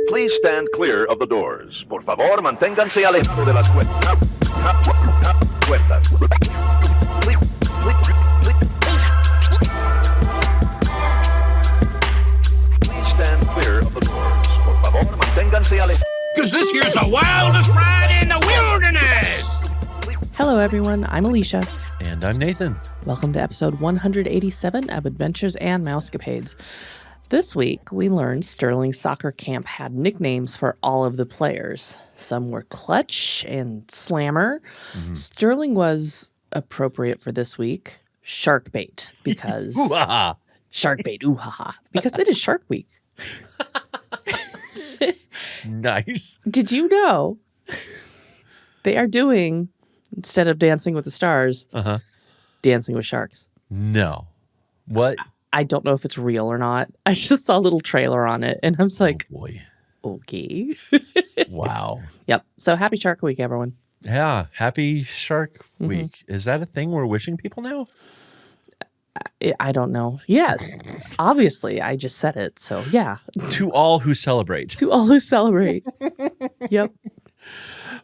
Please stand clear of the doors. Por favor, manténganse alejado de las puertas. Please stand clear of the doors. Por favor, manténganse alejados. Because this here's the wildest ride in the wilderness. Hello, everyone. I'm Alicia. And I'm Nathan. Welcome to episode 187 of Adventures and Mousecapades. This week, we learned Sterling's soccer camp had nicknames for all of the players. Some were Clutch and Slammer. Mm-hmm. Sterling was appropriate for this week, Sharkbait, because... Ooh-ha-ha. Sharkbait, ooh-ha-ha, because it is Shark Week. Nice. Did you know they are doing, instead of Dancing with the Stars, Dancing with Sharks? No. What? I don't know if it's real or not. I just saw a little trailer on it, and I was like, oh boy. Okay. Wow. Yep. So happy Shark Week, everyone. Yeah. Happy Shark Week. Is that a thing we're wishing people now? I don't know. Yes. Obviously, I just said it. So, yeah. To all who celebrate. To all who celebrate. Yep.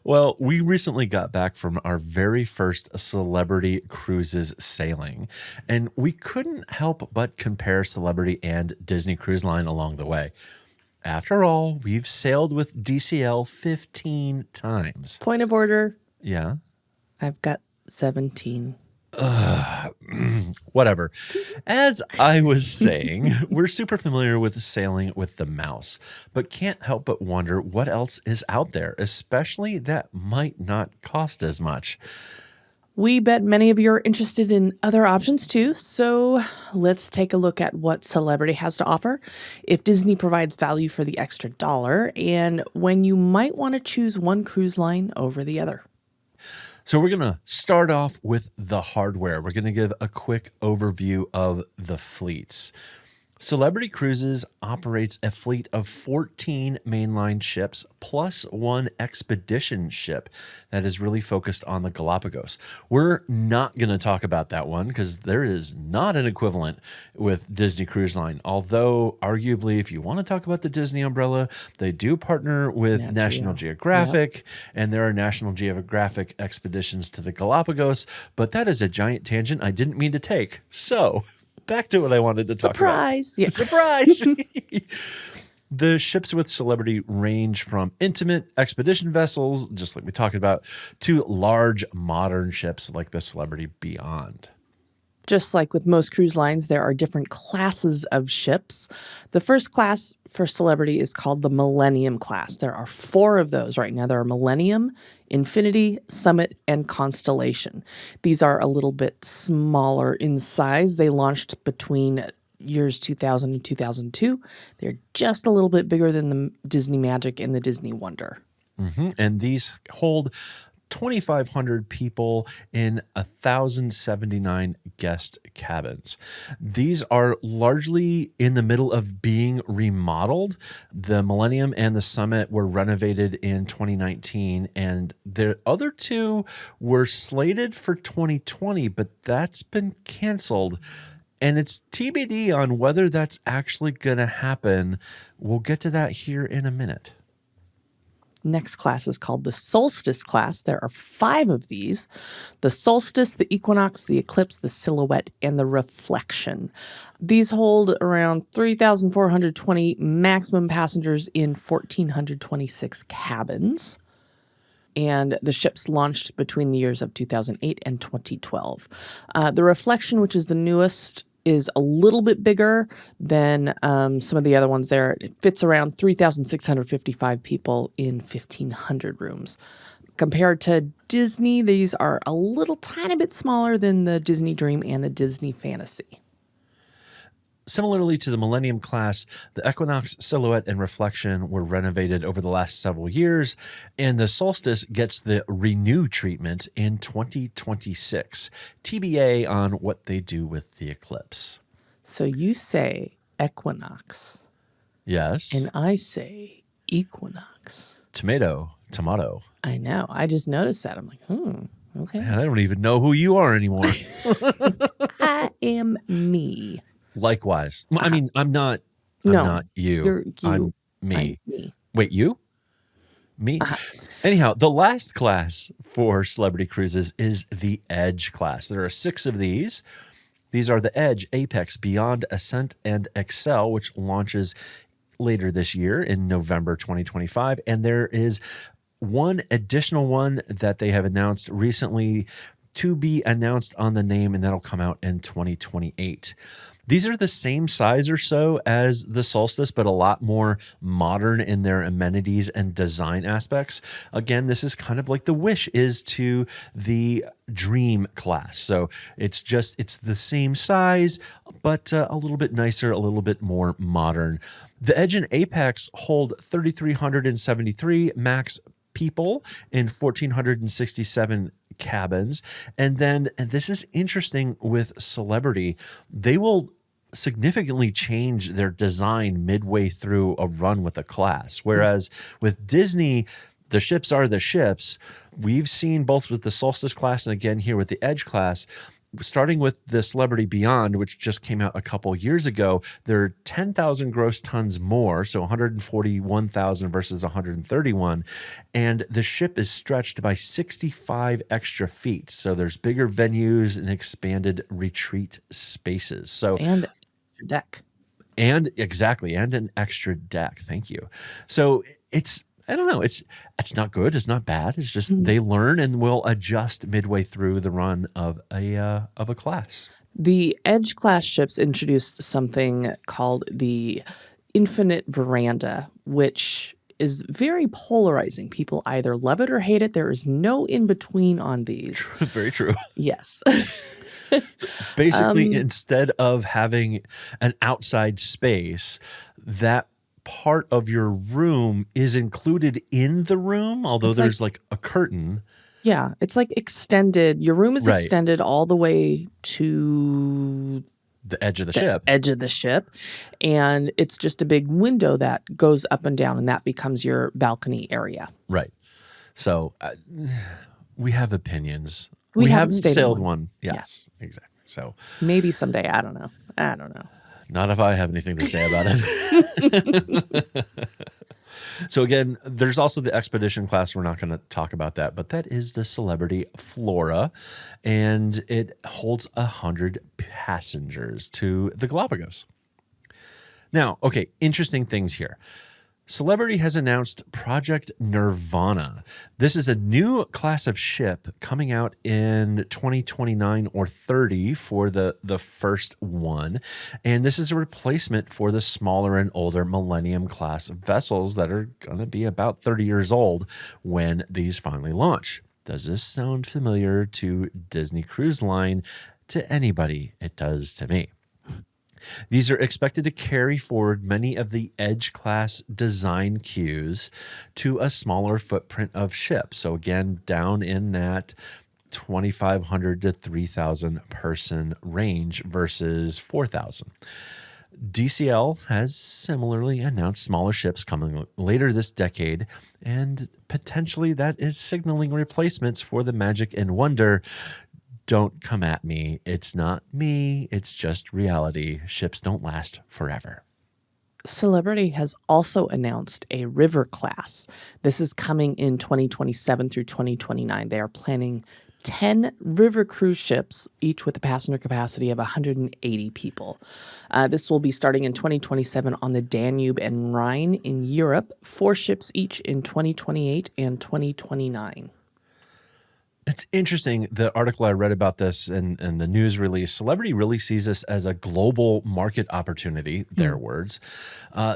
Well, we recently got back from our very first Celebrity Cruises sailing, and we couldn't help but compare Celebrity and Disney Cruise Line along the way. After all, we've sailed with DCL 15 times. Point of order. Yeah? I've got 17. Whatever. As I was saying, we're super familiar with sailing with the mouse, but can't help but wonder what else is out there, especially that might not cost as much. We bet many of you are interested in other options too, so let's take a look at what Celebrity has to offer, if Disney provides value for the extra dollar, and when you might want to choose one cruise line over the other. So we're going to start off with the hardware. We're going to give a quick overview of the fleets. Celebrity Cruises operates a fleet of 14 mainline ships plus one expedition ship that is really focused on the Galapagos. We're not going to talk about that one because there is not an equivalent with Disney Cruise Line. Although, arguably, if you want to talk about the Disney umbrella, they do partner with National Geographic, and there are National Geographic expeditions to the Galapagos. But that is a giant tangent I didn't mean to take. So... back to what I wanted to talk about. Yeah. Surprise! The ships with Celebrity range from intimate expedition vessels, just like we talked about, to large modern ships like the Celebrity Beyond. Just like with most cruise lines, there are different classes of ships. The first class for Celebrity is called the Millennium class. There are 4 of those right now. There are Millennium, Infinity, Summit, and Constellation. These are a little bit smaller in size. They launched between years 2000 and 2002. They're just a little bit bigger than the Disney Magic and the Disney Wonder. Mm-hmm. And these hold 2,500 people in 1,079 guest cabins. These are largely in the middle of being remodeled. The Millennium and the Summit were renovated in 2019, and the other 2 were slated for 2020, but that's been canceled. And it's TBD on whether that's actually going to happen. We'll get to that here in a minute. Next class is called the Solstice class. There are 5 of these: the Solstice, the Equinox, the Eclipse, the Silhouette, and the Reflection. These hold around 3,420 maximum passengers in 1,426 cabins. And the ships launched between the years of 2008 and 2012. The Reflection, which is the newest, is a little bit bigger than some of the other ones there. It fits around 3,655 people in 1,500 rooms. Compared to Disney, these are a little tiny bit smaller than the Disney Dream and the Disney Fantasy. Similarly to the Millennium class, the Equinox, Silhouette, and Reflection were renovated over the last several years, and the Solstice gets the Renew treatment in 2026. TBA on what they do with the Eclipse. So you say Equinox. Yes. And I say Equinox. Tomato. I know. I just noticed that. I'm like, okay. Man, I don't even know who you are anymore. I am me. Likewise. I mean, I'm not I'm No, not you. you're you. I'm me. I'm me. Wait, you? Me? Uh-huh. Anyhow, the last class for celebrity cruises is the Edge class. There are 6 of these. These are the Edge, Apex, Beyond, Ascent, and Excel, which launches later this year in November 2025. And there is one additional one that they have announced recently to be announced on the name, and that'll come out in 2028. These are the same size or so as the Solstice, but a lot more modern in their amenities and design aspects. Again, this is kind of like the Wish is to the Dream class. So it's the same size, but a little bit nicer, a little bit more modern. The Edge and Apex hold 3,373 max people in 1,467 cabins. And this is interesting with Celebrity, they will significantly change their design midway through a run with a class. Whereas with Disney, the ships are the ships. We've seen both with the Solstice class and again here with the Edge class, starting with the Celebrity Beyond, which just came out a couple years ago, there are 10,000 gross tons more, so 141,000 versus 131, and the ship is stretched by 65 extra feet. So there's bigger venues and expanded retreat spaces. So And deck. and exactly, and an extra deck. Thank you. So I don't know. It's not good. It's not bad. It's just they learn and will adjust midway through the run of a class. The Edge class ships introduced something called the Infinite Veranda, which is very polarizing. People either love it or hate it. There is no in between on these. Very true. Yes. So basically, instead of having an outside space, that part of your room is included in the room, although It's there's like a curtain. Yeah, it's like extended. Your room is Right. extended all the way to The edge of the the ship. edge of the ship, and it's just a big window that goes up and down, and that becomes your balcony area. Right. So we have opinions. We We haven't haven't stayed in sailed one. one. Yeah. Yes, exactly. So Maybe someday. I don't know. not if I have anything to say about it. So again, there's also the Expedition class. We're not going to talk about that, but that is the Celebrity Flora, and it holds 100 passengers to the Galapagos. Now, okay, interesting things here. Celebrity has announced Project Nirvana. This is a new class of ship coming out in 2029 or 30 for the first one. And this is a replacement for the smaller and older Millennium class vessels that are going to be about 30 years old when these finally launch. Does this sound familiar to Disney Cruise Line? To anybody, it does to me. These are expected to carry forward many of the Edge class design cues to a smaller footprint of ship. So again, down in that 2,500 to 3,000 person range versus 4,000. DCL has similarly announced smaller ships coming later this decade, and potentially that is signaling replacements for the Magic and Wonder. Don't come at me. It's not me. It's just reality. Ships don't last forever. Celebrity has also announced a river class. This is coming in 2027 through 2029. They are planning 10 river cruise ships, each with a passenger capacity of 180 people. This will be starting in 2027 on the Danube and Rhine in Europe, 4 ships each in 2028 and 2029. It's interesting, the article I read about this and the news release, Celebrity really sees this as a global market opportunity, their words.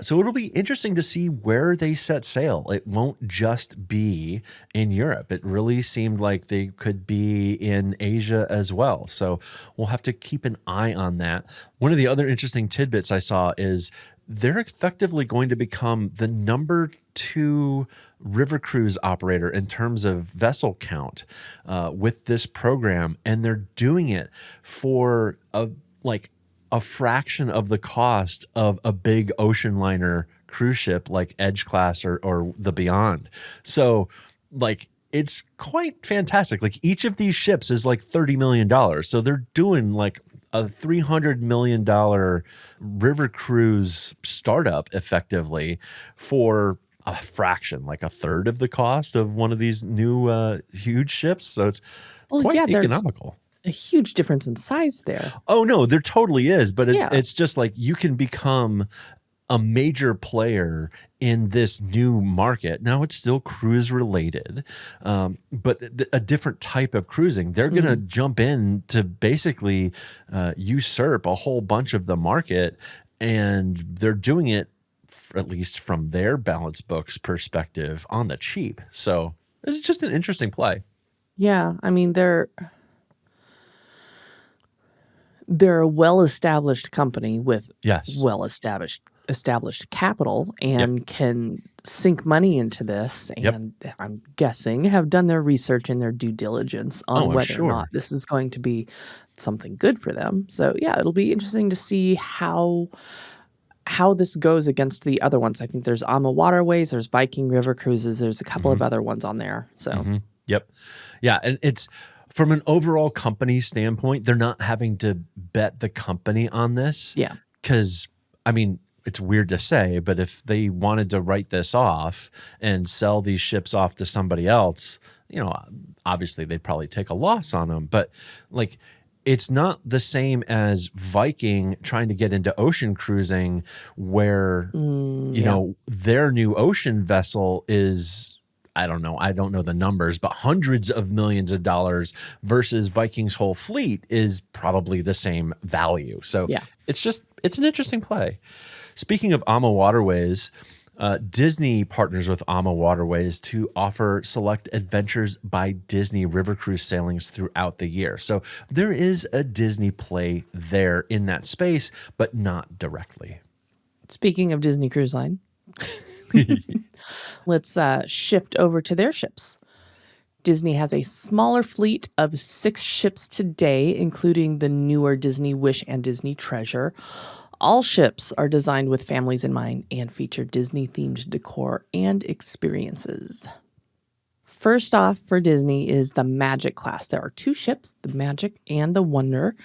So it'll be interesting to see where they set sail. It won't just be in Europe. It really seemed like they could be in Asia as well. So we'll have to keep an eye on that. One of the other interesting tidbits I saw is they're effectively going to become the number 2 river cruise operator in terms of vessel count with this program, and they're doing it for a fraction of the cost of a big ocean liner cruise ship like Edge class or the Beyond. So it's quite fantastic. Like each of these ships is like $30 million. So they're doing like a $300 million river cruise startup effectively for a fraction, like a third of the cost of one of these new huge ships. So it's Well, quite yeah, there's economical. a huge difference in size there. Oh no, there totally is, but Yeah. it's just like you can become a major player in this new market. Now it's still cruise related, but a different type of cruising. They're going to jump in to basically usurp a whole bunch of the market, and they're doing it, at least from their balance books perspective, on the cheap. So it's just an interesting play. Yeah, I mean they're a well-established company with Yes. established capital and can sink money into this, and I'm guessing have done their research and their due diligence on I'm whether or sure. not this is going to be something good for them. So yeah, it'll be interesting to see how this goes against the other ones. I think there's AMA Waterways, there's Viking River Cruises, there's a couple of other ones on there. So Yep. Yeah. And it's from an overall company standpoint, they're not having to bet the company on this. yeah. Because, I mean, it's weird to say, but if they wanted to write this off and sell these ships off to somebody else, you know, obviously they'd probably take a loss on them. But like, it's not the same as Viking trying to get into ocean cruising where, you know, their new ocean vessel is, I don't know the numbers, but hundreds of millions of dollars versus Viking's whole fleet is probably the same value. So Yeah. it's an interesting play. Speaking of AMA Waterways, Disney partners with AMA Waterways to offer select Adventures by Disney river cruise sailings throughout the year. So there is a Disney play there in that space, but not directly. Speaking of Disney Cruise Line, let's shift over to their ships. Disney has a smaller fleet of 6 ships today, including the newer Disney Wish and Disney Treasure. All ships are designed with families in mind and feature Disney-themed decor and experiences. First off for Disney is the Magic class. There are 2 ships, the Magic and the Wonder.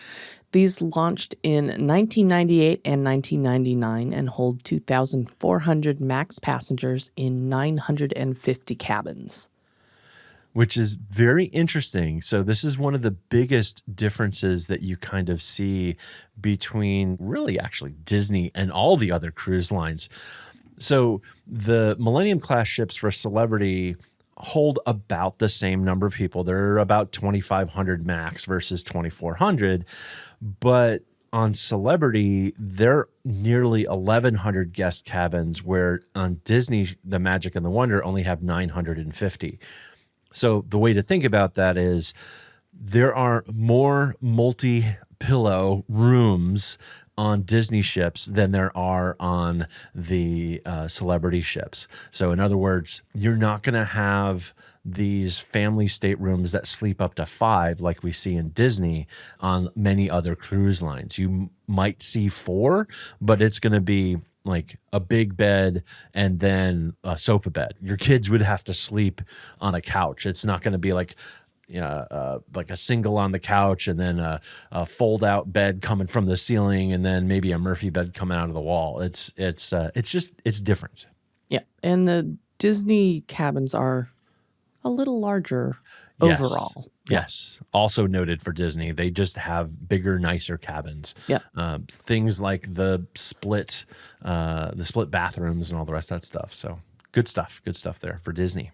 These launched in 1998 and 1999 and hold 2,400 max passengers in 950 cabins. Which is very interesting. So this is one of the biggest differences that you kind of see between really actually Disney and all the other cruise lines. So the Millennium class ships for Celebrity hold about the same number of people. They're about 2,500 max versus 2,400. But on Celebrity, they're nearly 1,100 guest cabins, where on Disney, the Magic and the Wonder only have 950. So the way to think about that is there are more multi-pillow rooms on Disney ships than there are on the Celebrity ships. So in other words, you're not going to have these family staterooms that sleep up to 5 like we see in Disney on many other cruise lines. You might see 4, but it's going to be like a big bed and then a sofa bed. Your kids would have to sleep on a couch. It's not going to be like a single on the couch and then a fold out bed coming from the ceiling and then maybe a Murphy bed coming out of the wall. It's different. Yeah, and the Disney cabins are a little larger Yes. overall. Yes. Also noted for Disney, they just have bigger, nicer cabins. Yeah. Things like the split bathrooms and all the rest of that stuff. So good stuff there for Disney.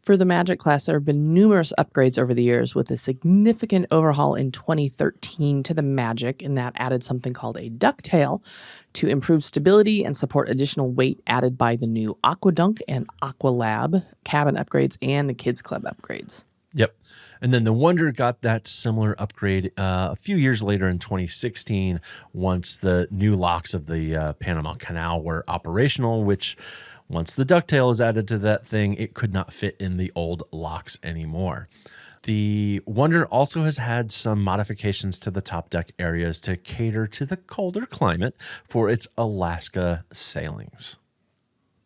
For the Magic class, there have been numerous upgrades over the years, with a significant overhaul in 2013 to the Magic, and that added something called a ducktail to improve stability and support additional weight added by the new Aquadunk and Aqualab cabin upgrades and the Kids Club upgrades. Yep. And then the Wonder got that similar upgrade a few years later in 2016 once the new locks of the Panama Canal were operational, which once the ducktail is added to that thing, it could not fit in the old locks anymore. The Wonder also has had some modifications to the top deck areas to cater to the colder climate for its Alaska sailings.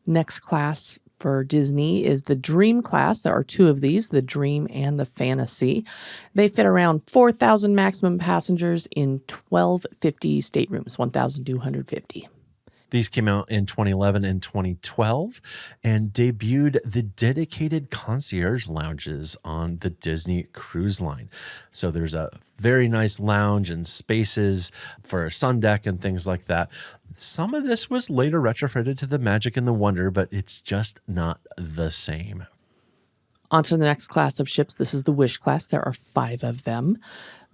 Next class for Disney is the Dream class. There are two of these, the Dream and the Fantasy. They fit around 4,000 maximum passengers in 1,250 staterooms, 1,250. These came out in 2011 and 2012 and debuted the dedicated concierge lounges on the Disney Cruise Line. So there's a very nice lounge and spaces for a sun deck and things like that. Some of this was later retrofitted to the Magic and the Wonder, but it's just not the same. On to the next class of ships. This is the Wish class. There are 5 of them.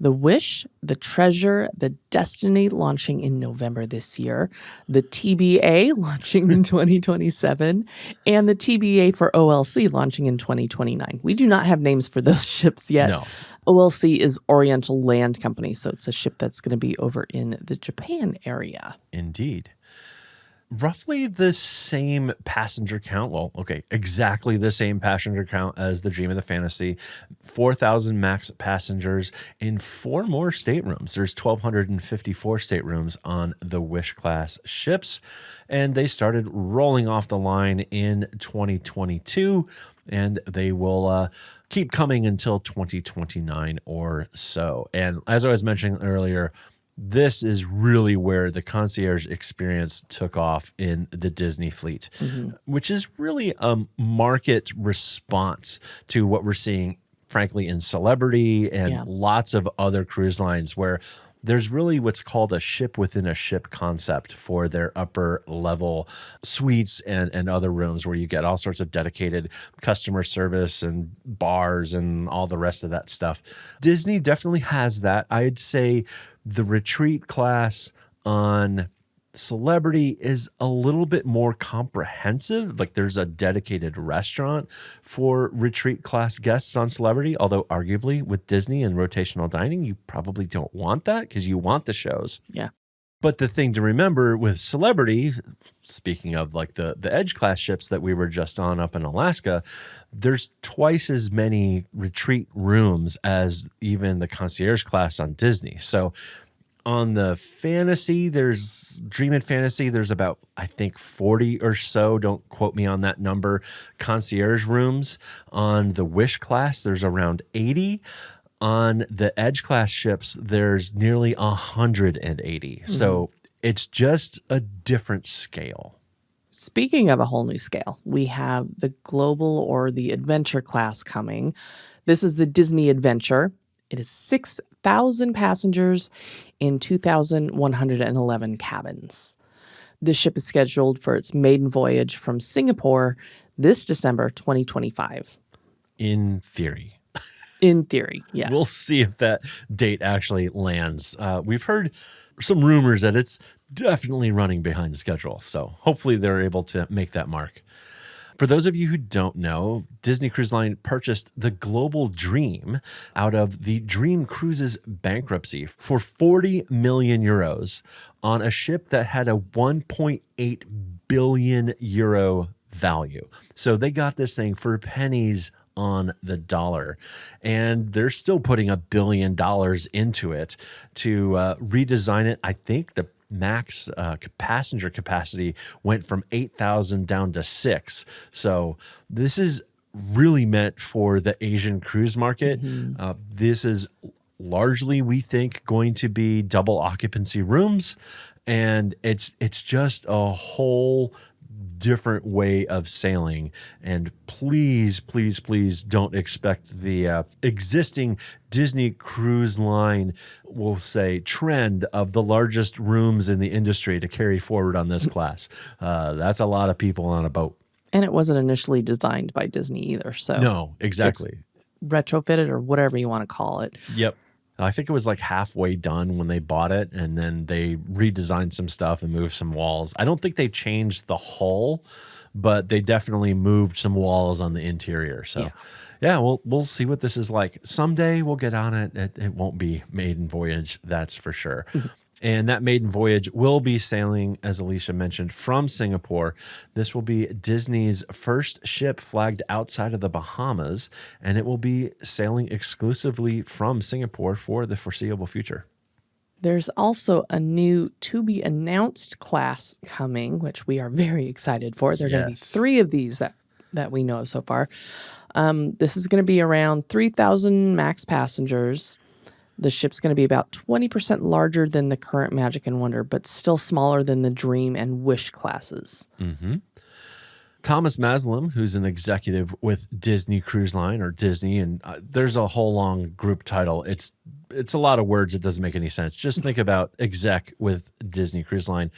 The Wish, the Treasure, the Destiny launching in November this year, the TBA launching in 2027, and the TBA for OLC launching in 2029. We do not have names for those ships yet. No. OLC is Oriental Land Company, so it's a ship that's going to be over in the Japan area. Indeed. Roughly the same passenger count. Well, okay, exactly the same passenger count as the Dream of the Fantasy. 4,000 max passengers in 4 more staterooms. There's 1,254 staterooms on the Wish class ships, and they started rolling off the line in 2022, and they will keep coming until 2029 or so. And as I was mentioning earlier, this is really where the concierge experience took off in the Disney fleet, which is really a market response to what we're seeing, frankly, in Celebrity and lots of other cruise lines where there's really what's called a ship within a ship concept for their upper level suites and other rooms where you get all sorts of dedicated customer service and bars and all the rest of that stuff. Disney definitely has that. I'd say the Retreat class on Celebrity is a little bit more comprehensive. Like there's a dedicated restaurant for Retreat class guests on Celebrity, although arguably with Disney and rotational dining, you probably don't want that because you want the shows. Yeah. But the thing to remember with Celebrity, speaking of like the Edge class ships that we were just on up in Alaska, there's twice as many retreat rooms as even the concierge class on Disney. So on the Fantasy, there's Dream and Fantasy, there's about, I think, 40 or so, don't quote me on that number, concierge rooms. On the Wish class, there's around 80. On the Edge class ships, there's nearly 180. So it's just a different scale. Speaking of a whole new scale, we have the Global or the Adventure class coming. This is the Disney Adventure. It is 6,000 passengers in 2,111 cabins. This ship is scheduled for its maiden voyage from Singapore this December 2025. In theory. In theory, yes. We'll see if that date actually lands. We've heard some rumors that it's definitely running behind schedule. So hopefully they're able to make that mark. For those of you who don't know, Disney Cruise Line purchased the Global Dream out of the Dream Cruises bankruptcy for 40 million euros on a ship that had a 1.8 billion euro value. So they got this thing for pennies on the dollar, and they're still putting $1 billion into it to redesign it. I think the max passenger capacity went from 8,000 down to 6. So this is really meant for the Asian cruise market. This is largely, we think, going to be double occupancy rooms, and it's just a whole different way of sailing. And please, please, please don't expect the existing Disney Cruise Line, we'll say, trend of the largest rooms in the industry to carry forward on this class. That's a lot of people on a boat. And it wasn't initially designed by Disney either. So no, exactly. Retrofitted or whatever you want to call it. Yep. I think it was like halfway done when they bought it, and then they redesigned some stuff and moved some walls. I don't think they changed the hull, but they definitely moved some walls on the interior. So yeah, we'll see what this is like. Someday we'll get on it. It won't be maiden voyage, that's for sure. And that maiden voyage will be sailing, as Alicia mentioned, from Singapore. This will be Disney's first ship flagged outside of the Bahamas, and it will be sailing exclusively from Singapore for the foreseeable future. There's also a new to-be-announced class coming, which we are very excited for. There are going to be 3 of these that that we know of so far. This is going to be around 3,000 max passengers. The ship's going to be about 20% larger than the current Magic and Wonder, but still smaller than the Dream and Wish classes. Mm-hmm. Thomas Maslam, who's an executive with Disney Cruise Line or Disney, and there's a whole long group title. It's a lot of words. It doesn't make any sense. Just think about exec with Disney Cruise Line.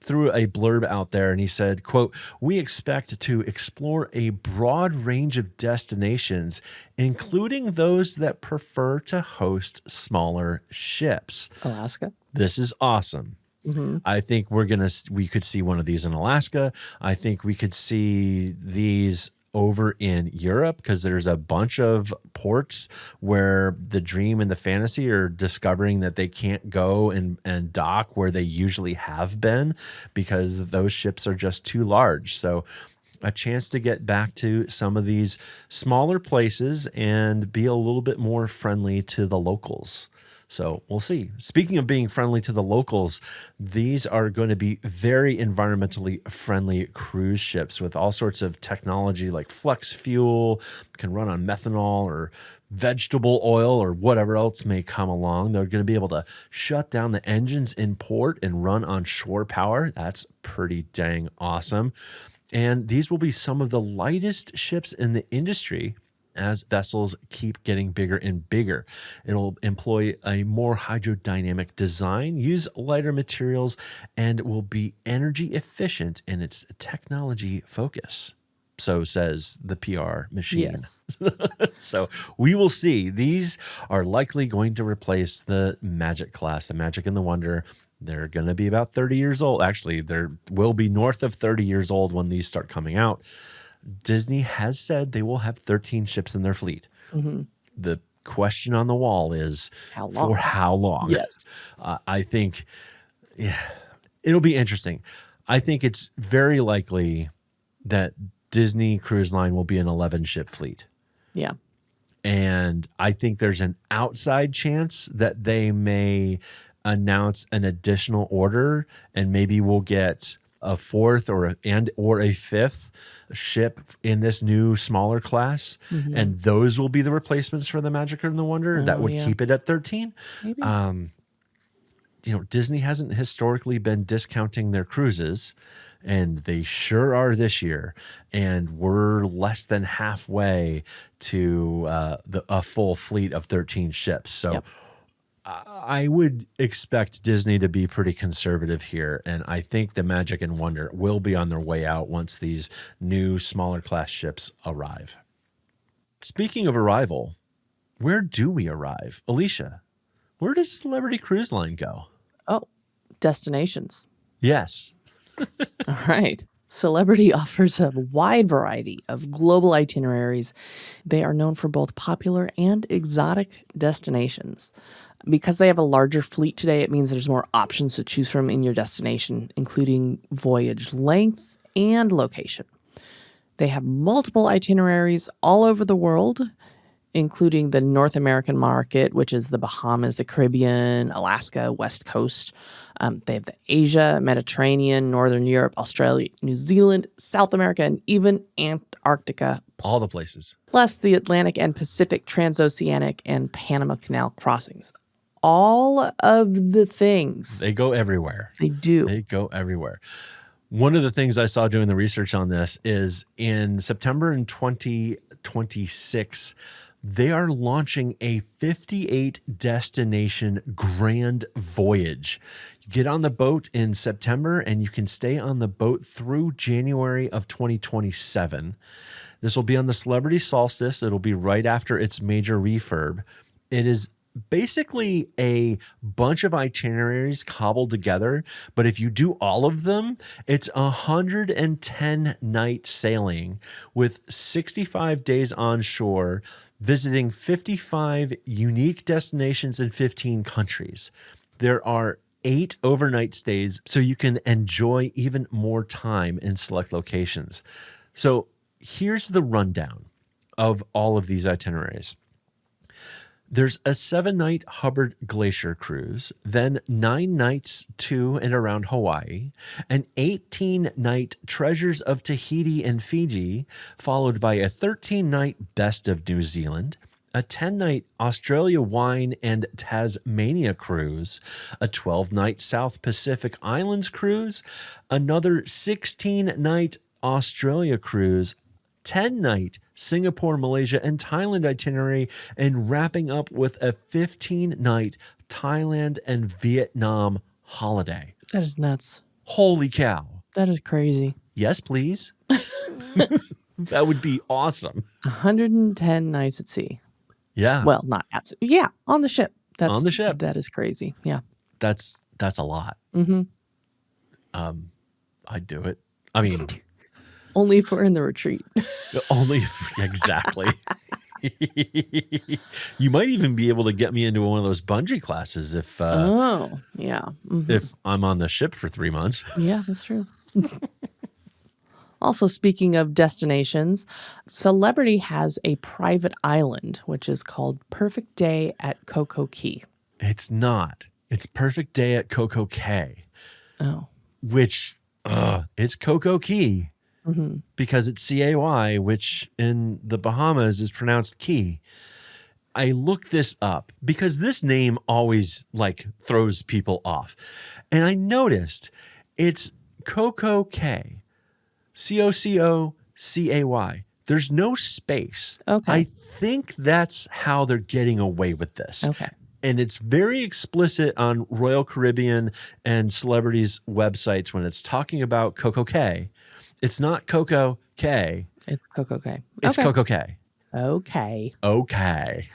Threw a blurb out there and he said, quote, "We expect to explore a broad range of destinations, including those that prefer to host smaller ships." Alaska. This is awesome. Mm-hmm. I think we could see one of these in Alaska. I think we could see these over in Europe because there's a bunch of ports where the Dream and the Fantasy are discovering that they can't go and dock where they usually have been because those ships are just too large. So a chance to get back to some of these smaller places and be a little bit more friendly to the locals. So we'll see. Speaking of being friendly to the locals, these are going to be very environmentally friendly cruise ships with all sorts of technology like flex fuel, can run on methanol or vegetable oil or whatever else may come along. They're going to be able to shut down the engines in port and run on shore power. That's pretty dang awesome. And these will be some of the lightest ships in the industry as vessels keep getting bigger and bigger. It'll employ a more hydrodynamic design, use lighter materials, and will be energy efficient in its technology focus. So says the PR machine. Yes. So we will see. These are likely going to replace the Magic class, the Magic and the Wonder. They're going to be about 30 years old. Actually, they will be north of 30 years old when these start coming out. Disney has said they will have 13 ships in their fleet. Mm-hmm. The question on the wall is for how long? Yes. I think it'll be interesting. I think it's very likely that Disney Cruise Line will be an 11-ship fleet. Yeah. And I think there's an outside chance that they may announce an additional order and maybe we'll get a fourth or a fifth ship in this new smaller class. Mm-hmm. And those will be the replacements for the Magic and the Wonder that would keep it at 13. Maybe. Disney hasn't historically been discounting their cruises, and they sure are this year. And we're less than halfway to a full fleet of 13 ships. So I would expect Disney to be pretty conservative here, and I think the Magic and Wonder will be on their way out once these new smaller class ships arrive. Speaking of arrival, where do we arrive? Alicia, where does Celebrity Cruise Line go? Oh, destinations. Yes. All right. Celebrity offers a wide variety of global itineraries. They are known for both popular and exotic destinations. Because they have a larger fleet today, it means there's more options to choose from in your destination, including voyage length and location. They have multiple itineraries all over the world, including the North American market, which is the Bahamas, the Caribbean, Alaska, West Coast. They have the Asia, Mediterranean, Northern Europe, Australia, New Zealand, South America, and even Antarctica. All the places. Plus the Atlantic and Pacific, Transoceanic, and Panama Canal crossings. All of the things. They go everywhere. They do. They go everywhere. One of the things I saw doing the research on this is in September in 2026, they are launching a 58 destination grand voyage. You get on the boat in September and you can stay on the boat through January of 2027. This will be on the Celebrity Solstice. It'll be right after its major refurb. It is basically a bunch of itineraries cobbled together, but if you do all of them, it's 110 night sailing with 65 days on shore, visiting 55 unique destinations in 15 countries. There are 8 overnight stays, so you can enjoy even more time in select locations. So here's the rundown of all of these itineraries. There's a 7-night Hubbard Glacier cruise, then 9 nights to and around Hawaii, an 18-night Treasures of Tahiti and Fiji, followed by a 13-night Best of New Zealand, a 10-night Australia Wine and Tasmania cruise, a 12-night South Pacific Islands cruise, another 16-night Australia cruise, 10-night Singapore, Malaysia, and Thailand itinerary, and wrapping up with a 15-night Thailand and Vietnam holiday. That is nuts. Holy cow. That is crazy. Yes, please. That would be awesome. 110 nights at sea. Yeah. Well, not at sea. Yeah, on the ship. On the ship. That is crazy. Yeah. That's a lot. Mm-hmm. I'd do it. I mean... Only if we're in the retreat. Only if, exactly. You might even be able to get me into one of those bungee classes if Yeah. Mm-hmm. if I'm on the ship for 3 months. Yeah, that's true. Also, speaking of destinations, Celebrity has a private island, which is called Perfect Day at Coco Key. It's not. It's Perfect Day at Coco Cay. Oh. Which, it's Coco Key. Mm-hmm. Because it's C-A-Y, which in the Bahamas is pronounced Key. I looked this up because this name always throws people off. And I noticed it's Coco Cay, Cococay. There's no space. Okay. I think that's how they're getting away with this. Okay. And it's very explicit on Royal Caribbean and Celebrity's websites when it's talking about Coco Cay. It's not Coco Cay. It's Coco Cay. It's okay. Coco Cay. Okay. Okay.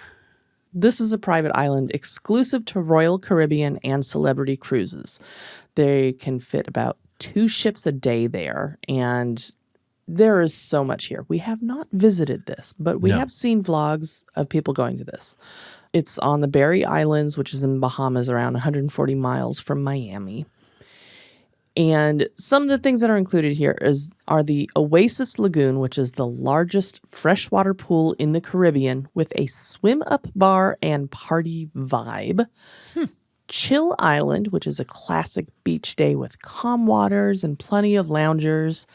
This is a private island exclusive to Royal Caribbean and Celebrity cruises. They can fit about 2 ships a day there, and there is so much here. We have not visited this, but we have seen vlogs of people going to this. It's on the Berry Islands, which is in Bahamas, around 140 miles from Miami. And some of the things that are included here are the Oasis Lagoon, which is the largest freshwater pool in the Caribbean with a swim-up bar and party vibe. Chill Island, which is a classic beach day with calm waters and plenty of loungers.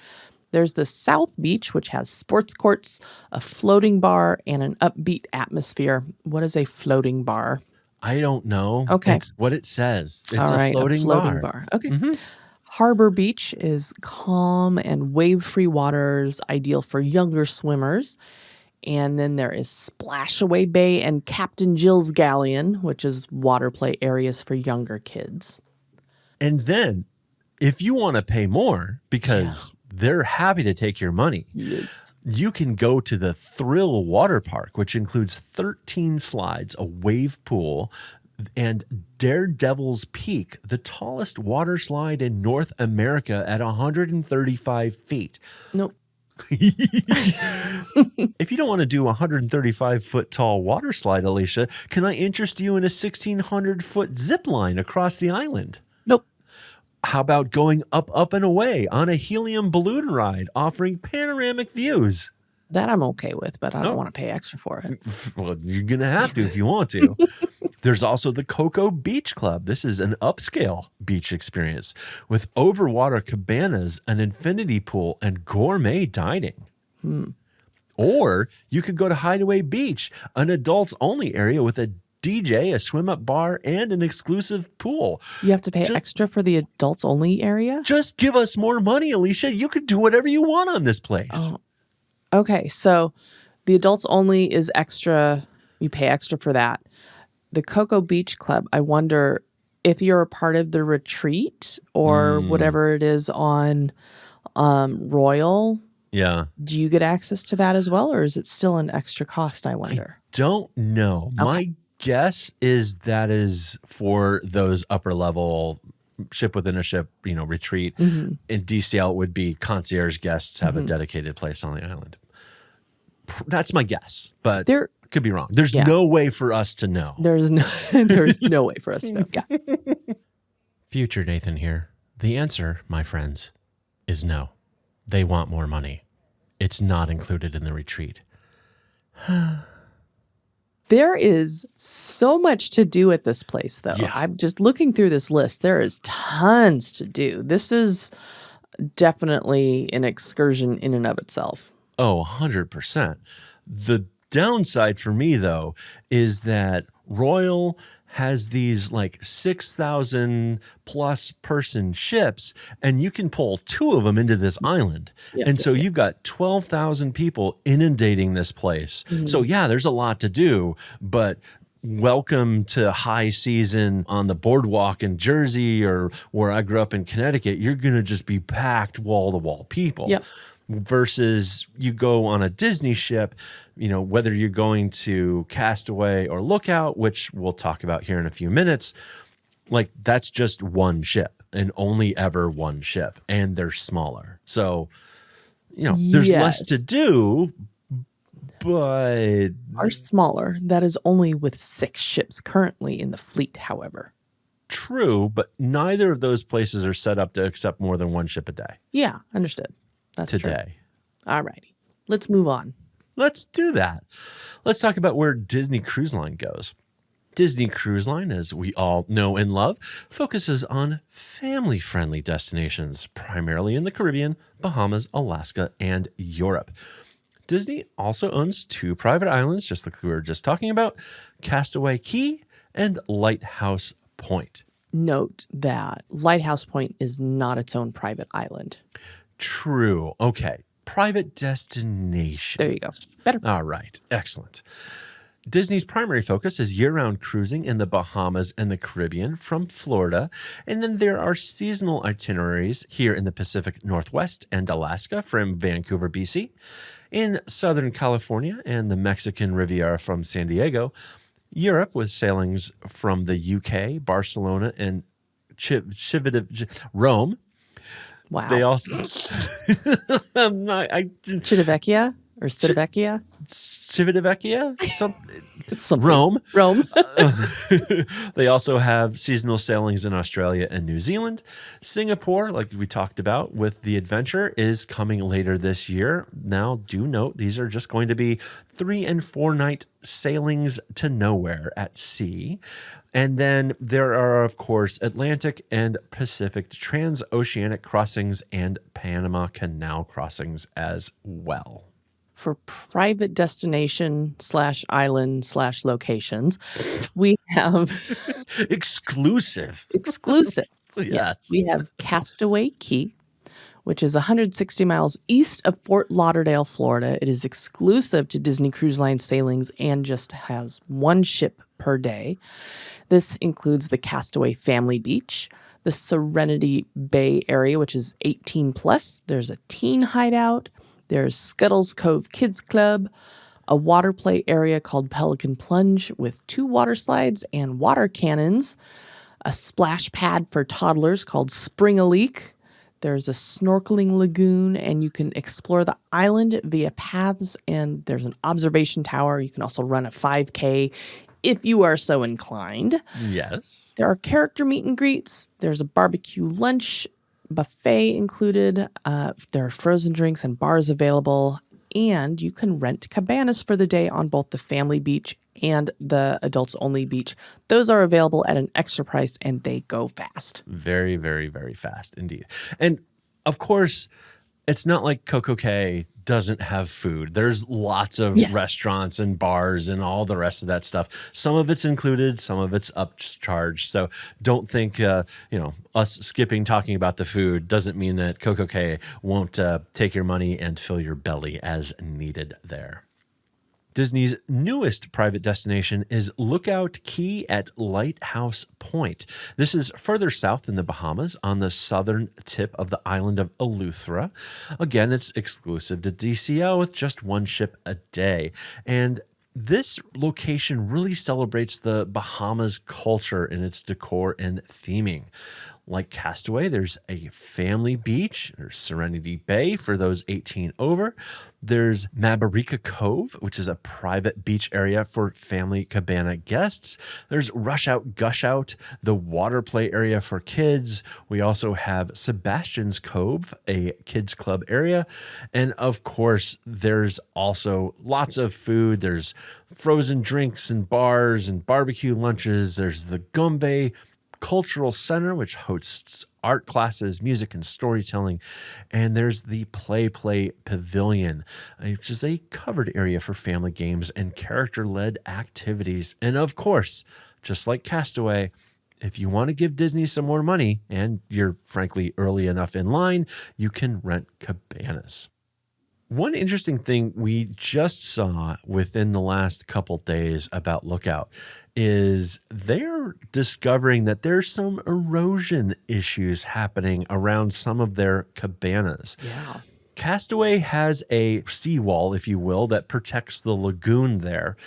There's the South Beach, which has sports courts, a floating bar, and an upbeat atmosphere. What is a floating bar? I don't know. Okay. It's what it says. It's All right, a floating bar. Okay. Harbor Beach is calm and wave-free waters, ideal for younger swimmers. And then there is Splashaway Bay and Captain Jill's Galleon, which is water play areas for younger kids. And then if you want to pay more, because they're happy to take your money, you can go to the Thrill Water Park, which includes 13 slides, a wave pool, and Daredevil's Peak, the tallest water slide in North America at 135 feet. Nope. If you don't want to do a 135-foot tall water slide, Alicia, can I interest you in a 1,600-foot zip line across the island? Nope. How about going up and away on a helium balloon ride offering panoramic views? That I'm okay with, but I don't want to pay extra for it. Well, you're going to have to if you want to. There's also the Coco Beach Club. This is an upscale beach experience with overwater cabanas, an infinity pool, and gourmet dining. Or you could go to Hideaway Beach, an adults-only area with a DJ, a swim-up bar, and an exclusive pool. You have to pay extra for the adults-only area? Just give us more money, Alicia. You could do whatever you want on this place. Oh. Okay, so the adults only is extra. You pay extra for that. The Coco Beach Club, I wonder if you're a part of the retreat or whatever it is on Royal. Yeah. Do you get access to that as well, or is it still an extra cost, I wonder? Don't know. Okay. My guess is that is for those upper level ship within a ship, retreat. In DCL, it would be concierge guests have a dedicated place on the island. That's my guess, but could be wrong. There's no way for us to know. There's no way for us to know. Yeah. Future Nathan here. The answer, my friends, is no. They want more money. It's not included in the retreat. There is so much to do at this place, though. Yeah. I'm just looking through this list. There is tons to do. This is definitely an excursion in and of itself. Oh, 100%. The downside for me, though, is that Royal has these like 6,000 plus person ships, and you can pull 2 of them into this island. Yep, and yep, so yep. you've got 12,000 people inundating this place. So, yeah, there's a lot to do, but welcome to high season on the boardwalk in Jersey or where I grew up in Connecticut. You're going to just be packed wall to wall people. Yep. Versus you go on a Disney ship, whether you're going to Castaway or Lookout, which we'll talk about here in a few minutes, like that's just one ship and only ever one ship, and they're smaller. So, there's less to Yes. do, but Are smaller. That is only with 6 ships currently in the fleet, however. true, but neither of those places are set up to accept more than one ship a day Yeah, understood. That's today. true. All righty. Let's move on. Let's do that. Let's talk about where Disney Cruise Line goes. Disney Cruise Line, as we all know and love, focuses on family-friendly destinations, primarily in the Caribbean, Bahamas, Alaska, and Europe. Disney also owns 2 private islands, just like we were just talking about, Castaway Cay and Lighthouse Point. Note that Lighthouse Point is not its own private island. True. Okay. Private destination. There you go. Better. All right. Excellent. Disney's primary focus is year-round cruising in the Bahamas and the Caribbean from Florida. And then there are seasonal itineraries here in the Pacific Northwest and Alaska from Vancouver, BC, in Southern California and the Mexican Riviera from San Diego, Europe with sailings from the UK, Barcelona, and Rome. Wow. They also Civitavecchia or Civitavecchia? Civitavecchia? Something. Rome. Rome. They also have seasonal sailings in Australia and New Zealand. Singapore, like we talked about with the Adventure, is coming later this year. Now, do note, these are just going to be 3 and 4 night sailings to nowhere at sea. And then there are, of course, Atlantic and Pacific transoceanic crossings and Panama Canal crossings as well. For private destination / island / locations, we have Exclusive. exclusive. Yes. We have Castaway Cay, which is 160 miles east of Fort Lauderdale, Florida. It is exclusive to Disney Cruise Line sailings and just has 1 ship per day. This includes the Castaway Family Beach, the Serenity Bay area, which is 18 plus. There's a teen hideout. There's Scuttles Cove Kids Club, a water play area called Pelican Plunge with 2 water slides and water cannons, a splash pad for toddlers called Spring-a-Leak. There's a snorkeling lagoon, and you can explore the island via paths, and there's an observation tower. You can also run a 5K if you are so inclined. Yes. There are character meet and greets. There's a barbecue lunch buffet included. There are frozen drinks and bars available, and you can rent cabanas for the day on both the family beach and the adults only beach. Those are available at an extra price, and they go fast. Very, very, very fast indeed. And of course, it's not like Coco Cay doesn't have food. There's lots of restaurants and bars and all the rest of that stuff. Some of it's included, some of it's upcharged. So don't think, us skipping talking about the food doesn't mean that Coco Cay won't take your money and fill your belly as needed there. Disney's newest private destination is Lookout Cay at Lighthouse Point. This is further south in the Bahamas on the southern tip of the island of Eleuthera. Again, it's exclusive to DCL with just 1 ship a day. And this location really celebrates the Bahamas culture in its decor and theming. Like Castaway, there's a family beach. There's Serenity Bay for those 18 over. There's Mabarika Cove, which is a private beach area for family cabana guests. There's Rush Out Gush Out, the water play area for kids. We also have Sebastian's Cove, a kids club area. And of course, there's also lots of food. There's frozen drinks and bars and barbecue lunches. There's the Gombe Cultural Center, which hosts art classes, music, and storytelling. And there's the Play Pavilion, which is a covered area for family games and character-led activities. And of course, just like Castaway, if you want to give Disney some more money and you're frankly early enough in line, you can rent cabanas. One interesting thing we just saw within the last couple days about Lookout is they're discovering that there's some erosion issues happening around some of their cabanas. Yeah. Castaway has a seawall, if you will, that protects the lagoon there.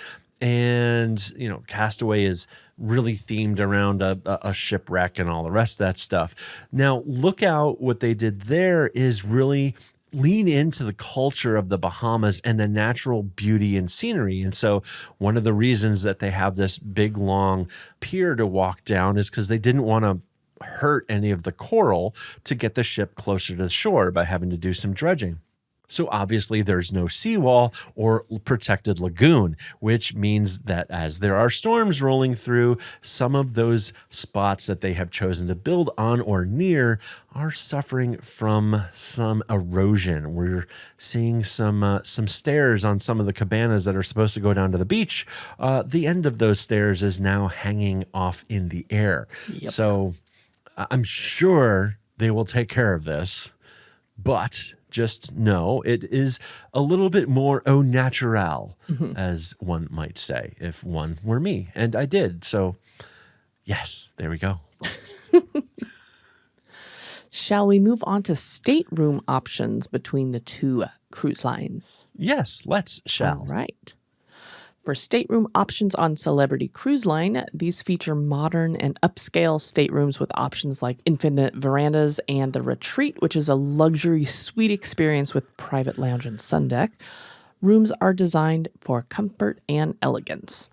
And, you know, Castaway is really themed around a shipwreck and all the rest of that stuff. Now, Lookout, what they did there is really lean into the culture of the Bahamas and the natural beauty and scenery. And so one of the reasons that they have this big, long pier to walk down is because they didn't want to hurt any of the coral to get the ship closer to the shore by having to do some dredging. So obviously there's no seawall or protected lagoon, which means that as there are storms rolling through, some of those spots that they have chosen to build on or near are suffering from some erosion. We're seeing some stairs on some of the cabanas that are supposed to go down to the beach. The end of those stairs is now hanging off in the air. Yep. So I'm sure they will take care of this, but just know it is a little bit more au naturel, as one might say, if one were me. And I did. So, yes, there we go. Shall we move on to stateroom options between the two cruise lines? Yes, let's shall. All right. For stateroom options on Celebrity Cruise Line, these feature modern and upscale staterooms with options like infinite verandas and the Retreat, which is a luxury suite experience with private lounge and sun deck. Rooms are designed for comfort and elegance.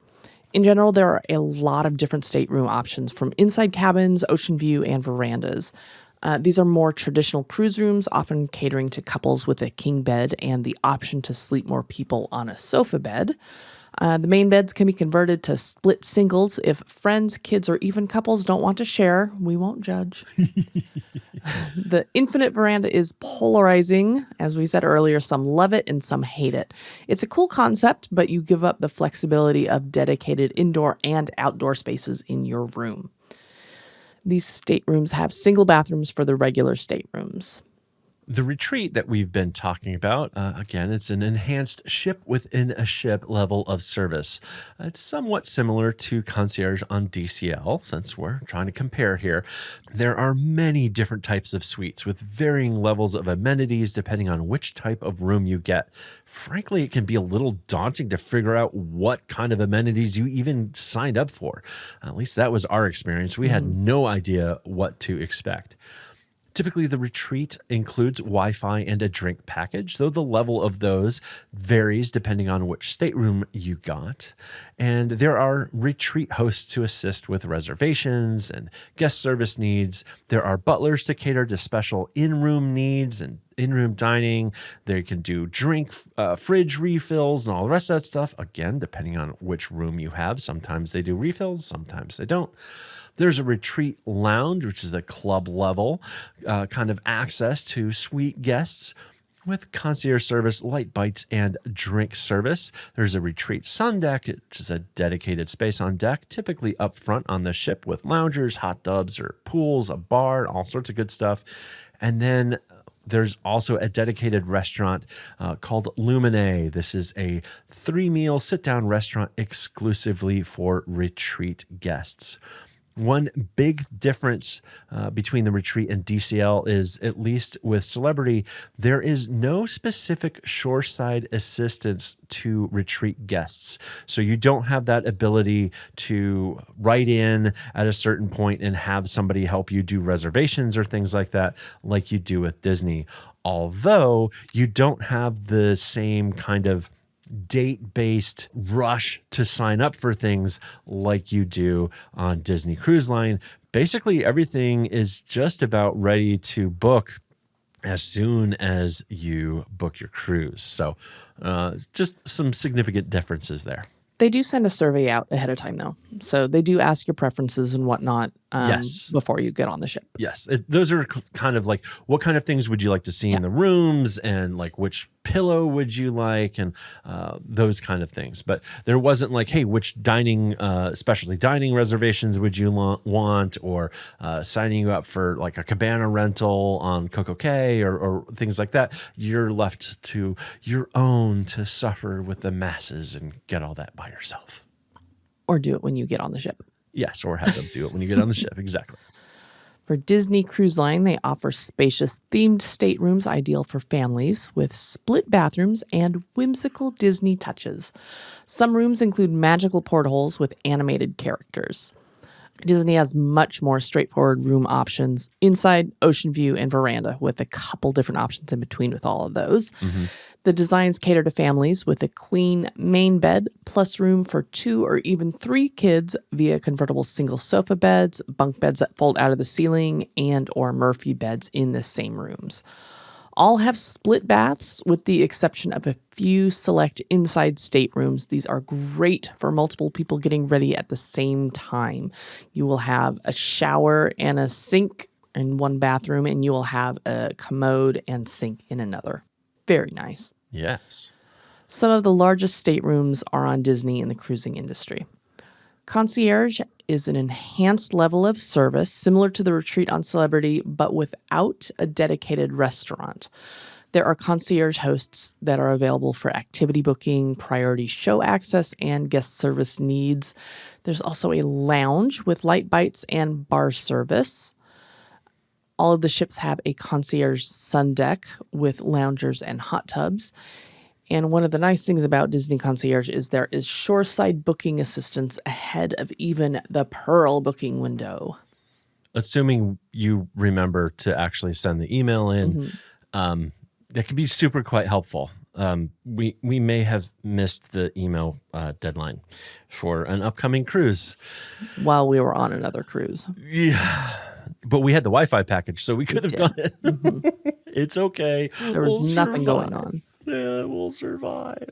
In general, there are a lot of different stateroom options from inside cabins, ocean view, and verandas. These are more traditional cruise rooms, often catering to couples with a king bed and the option to sleep more people on a sofa bed. The main beds can be converted to split singles if friends, kids, or even couples don't want to share. We won't judge. The infinite veranda is polarizing. As we said earlier, some love it and some hate it. It's a cool concept, but you give up the flexibility of dedicated indoor and outdoor spaces in your room. These staterooms have single bathrooms for the regular staterooms. The Retreat that we've been talking about, again, it's an enhanced ship within a ship level of service. It's somewhat similar to Concierge on DCL, since we're trying to compare here. There are many different types of suites with varying levels of amenities depending on which type of room you get. Frankly, it can be a little daunting to figure out what kind of amenities you even signed up for. At least that was our experience. We had no idea what to expect. Typically, the Retreat includes Wi-Fi and a drink package, though the level of those varies depending on which stateroom you got. And there are Retreat hosts to assist with reservations and guest service needs. There are butlers to cater to special in-room needs and in-room dining. They can do fridge refills and all the rest of that stuff. Again, depending on which room you have. Sometimes they do refills, sometimes they don't. There's a Retreat lounge, which is a club level kind of access to suite guests with concierge service, light bites, and drink service. There's a Retreat sun deck, which is a dedicated space on deck, typically up front on the ship with loungers, hot tubs, or pools, a bar, all sorts of good stuff. And then there's also a dedicated restaurant called Lumine. This is a 3-meal sit-down restaurant exclusively for Retreat guests. One big difference between the retreat and DCL is, at least with Celebrity, there is no specific shoreside assistance to retreat guests. So you don't have that ability to write in at a certain point and have somebody help you do reservations or things like that, like you do with Disney. Although you don't have the same kind of date-based rush to sign up for things like you do on Disney Cruise Line. Basically, everything is just about ready to book as soon as you book your cruise. So just some significant differences there. They do send a survey out ahead of time, though. So they do ask your preferences and whatnot Yes. before you get on the ship. Yes. Those are kind of like, what kind of things would you like to see in the rooms, and like which pillow would you like, and those kind of things. But there wasn't like, hey, which dining, specialty dining reservations would you want, or signing you up for like a cabana rental on Coco Cay or things like that. You're left to your own to suffer with the masses and get all that by yourself. Or do it when you get on the ship. Yes, or have them do it when you get on the ship. Exactly. For Disney Cruise Line, they offer spacious themed staterooms ideal for families with split bathrooms and whimsical Disney touches. Some rooms include magical portholes with animated characters. Disney has much more straightforward room options inside, ocean view, and veranda, with a couple different options in between with all of those. The designs cater to families with a queen main bed plus room for 2 or even 3 kids via convertible single sofa beds, bunk beds that fold out of the ceiling, and or Murphy beds in the same rooms. All have split baths with the exception of a few select inside staterooms. These are great for multiple people getting ready at the same time. You will have a shower and a sink in one bathroom, and you will have a commode and sink in another. Very nice. Yes. Some of the largest staterooms are on Disney in the cruising industry. Concierge is an enhanced level of service similar to the retreat on Celebrity, but without a dedicated restaurant. There are concierge hosts that are available for activity booking, priority show access, and guest service needs. There's also a lounge with light bites and bar service. All of the ships have a concierge sun deck with loungers and hot tubs. And one of the nice things about Disney Concierge is there is shoreside booking assistance ahead of even the Pearl booking window. Assuming you remember to actually send the email in, that can be super quite helpful. We may have missed the email deadline for an upcoming cruise. While we were on another cruise. Yeah. But we had the Wi-Fi package, so we could have done it. It's okay. There was nothing going on. Yeah, we'll survive.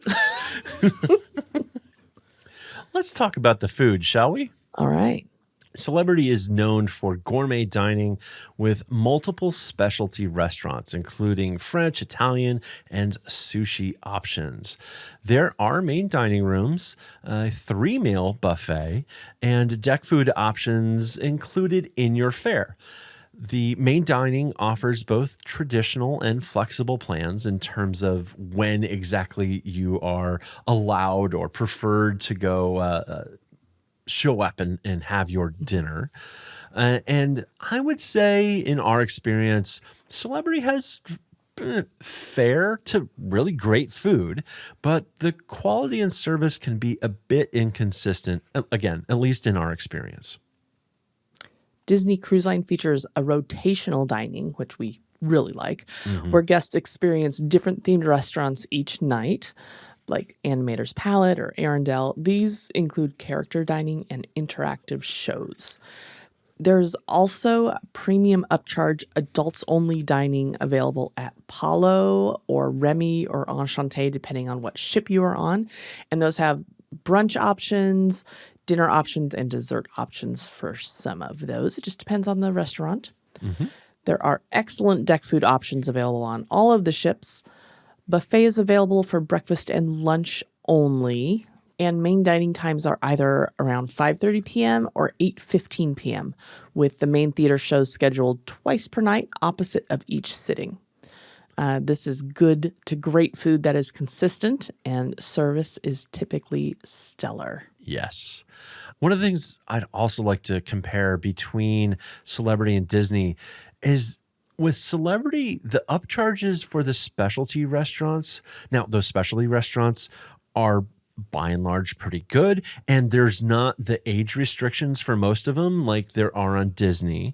Let's talk about the food, shall we? All right. Celebrity is known for gourmet dining with multiple specialty restaurants, including French, Italian, and sushi options. There are main dining rooms, a 3-meal buffet, and deck food options included in your fare. The main dining offers both traditional and flexible plans in terms of when exactly you are allowed or preferred to go show up and have your dinner. And I would say, in our experience, Celebrity has fair to really great food, but the quality and service can be a bit inconsistent, again, at least in our experience. Disney Cruise Line features a rotational dining, which we really like, where guests experience different themed restaurants each night, like Animator's Palette or Arendelle. These include character dining and interactive shows. There's also premium upcharge adults-only dining available at Palo or Remy or Enchanté, depending on what ship you are on. And those have brunch options, dinner options, and dessert options for some of those. It just depends on the restaurant. There are excellent deck food options available on all of the ships. Buffet is available for breakfast and lunch only, and main dining times are either around 5:30 p.m. or 8:15 p.m., with the main theater shows scheduled twice per night opposite of each sitting. This is good to great food that is consistent, and service is typically stellar. Yes. One of the things I'd also like to compare between Celebrity and Disney is with Celebrity, the upcharges for the specialty restaurants. Now, those specialty restaurants are by and large pretty good, and there's not the age restrictions for most of them like there are on Disney.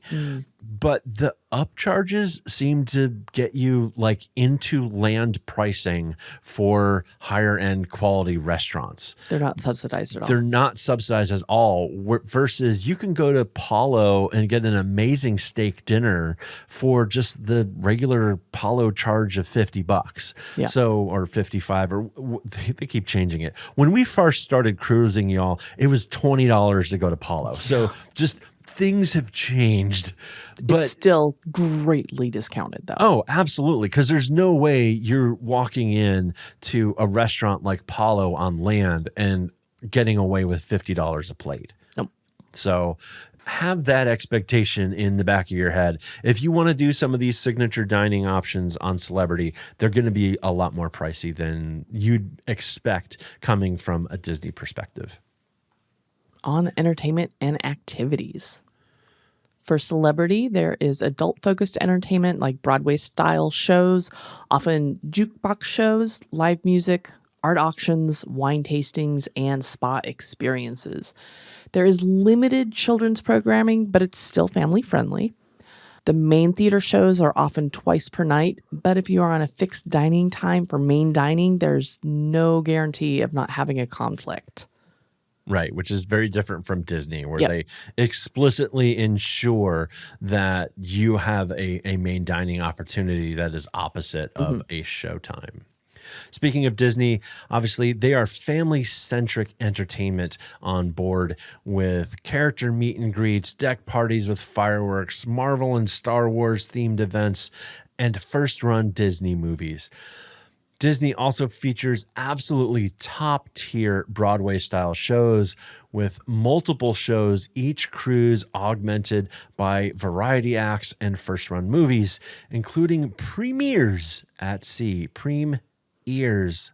But the upcharges seem to get you like into land pricing for higher end quality restaurants. They're not subsidized at all. They're not subsidized at all. Versus you can go to Palo and get an amazing steak dinner for just the regular Palo charge of $50. Yeah. So, or 55, or they keep changing it. When we first started cruising, y'all, it was $20 to go to Palo. So just things have changed, but it's still greatly discounted though. oh, absolutely. Because there's no way you're walking in to a restaurant like Palo on land and getting away with $50 a plate. Nope. So have that expectation in the back of your head. If you want to do some of these signature dining options on Celebrity, they're going to be a lot more pricey than you'd expect coming from a Disney perspective. On entertainment and activities. For Celebrity, there is adult-focused entertainment like Broadway-style shows, often jukebox shows, live music, art auctions, wine tastings, and spa experiences. There is limited children's programming, but it's still family-friendly. The main theater shows are often twice per night, but if you are on a fixed dining time for main dining, there's no guarantee of not having a conflict. Right, which is very different from Disney, where Yep. they explicitly ensure that you have a main dining opportunity that is opposite of a showtime. Speaking of Disney, obviously they are family-centric entertainment on board with character meet and greets, deck parties with fireworks, Marvel and Star Wars themed events, and first-run Disney movies. Disney also features absolutely top-tier Broadway-style shows with multiple shows, each cruise augmented by variety acts and first-run movies, including premieres at sea. Ears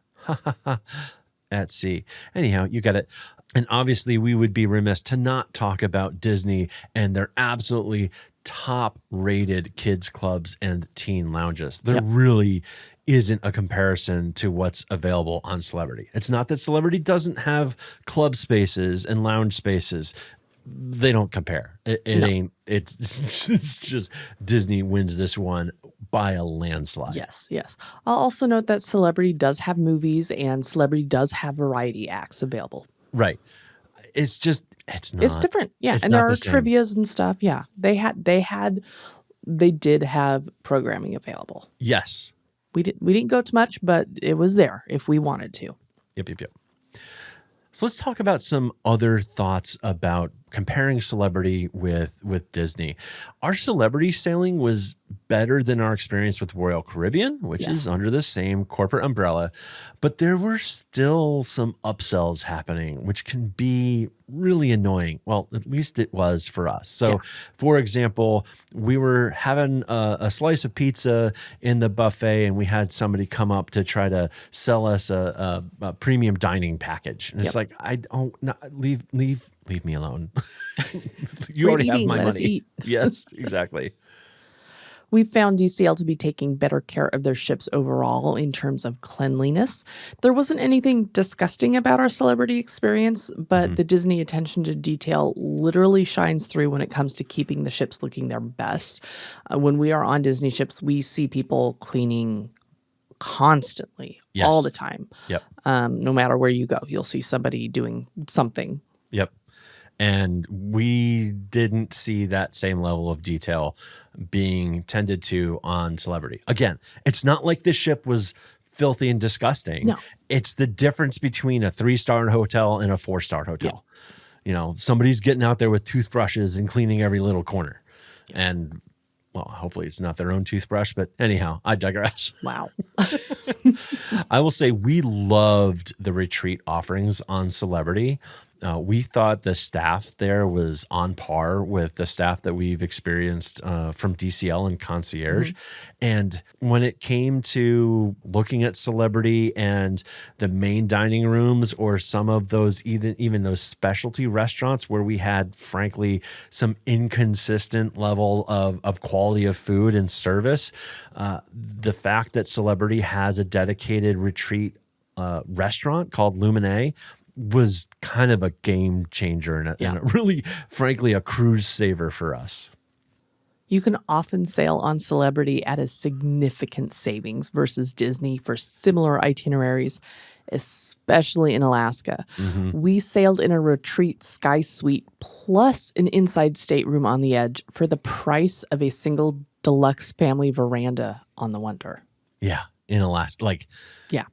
at sea. Anyhow, you got it. And obviously, we would be remiss to not talk about Disney and their absolutely top-rated kids clubs and teen lounges. There really isn't a comparison to what's available on Celebrity. It's not that Celebrity doesn't have club spaces and lounge spaces. They don't compare. It ain't. It's just Disney wins this one by a landslide. Yes. I'll also note that Celebrity does have movies and Celebrity does have variety acts available. Right. It's not. It's different. Yeah. It's And there not are the same. trivias and stuff. Yeah. They did have programming available. Yes. We didn't go to much, but it was there if we wanted to. Yep. So let's talk about some other thoughts about comparing Celebrity with Disney. Our Celebrity sailing was better than our experience with Royal Caribbean, which is under the same corporate umbrella, but there were still some upsells happening, which can be really annoying. Well, at least it was for us. So, for example, we were having a slice of pizza in the buffet, and we had somebody come up to try to sell us a premium dining package, and it's like, I don't leave me alone. You Great already have eating, my let us money. eat. Yes, exactly. We've found DCL to be taking better care of their ships overall in terms of cleanliness. There wasn't anything disgusting about our Celebrity experience, but the Disney attention to detail literally shines through when it comes to keeping the ships looking their best. When we are on Disney ships, we see people cleaning constantly, all the time. Yep. No matter where you go, you'll see somebody doing something. Yep. And we didn't see that same level of detail being tended to on Celebrity. Again, it's not like this ship was filthy and disgusting. No. It's the difference between a 3-star hotel and a 4-star hotel. You know, somebody's getting out there with toothbrushes and cleaning every little corner. And, well, hopefully it's not their own toothbrush, but anyhow, I digress. Wow. I will say we loved the retreat offerings on Celebrity. We thought the staff there was on par with the staff that we've experienced from DCL and Concierge. And when it came to looking at Celebrity and the main dining rooms or some of those, even those specialty restaurants where we had, frankly, some inconsistent level of quality of food and service, the fact that Celebrity has a dedicated retreat restaurant called Lumine was kind of a game changer and a really, frankly, a cruise saver for us. You can often sail on Celebrity at a significant savings versus Disney for similar itineraries, especially in Alaska. We sailed in a retreat sky suite plus an inside stateroom on the edge for the price of a single deluxe family veranda on the Wonder. Yeah, in Alaska. Like, Yeah.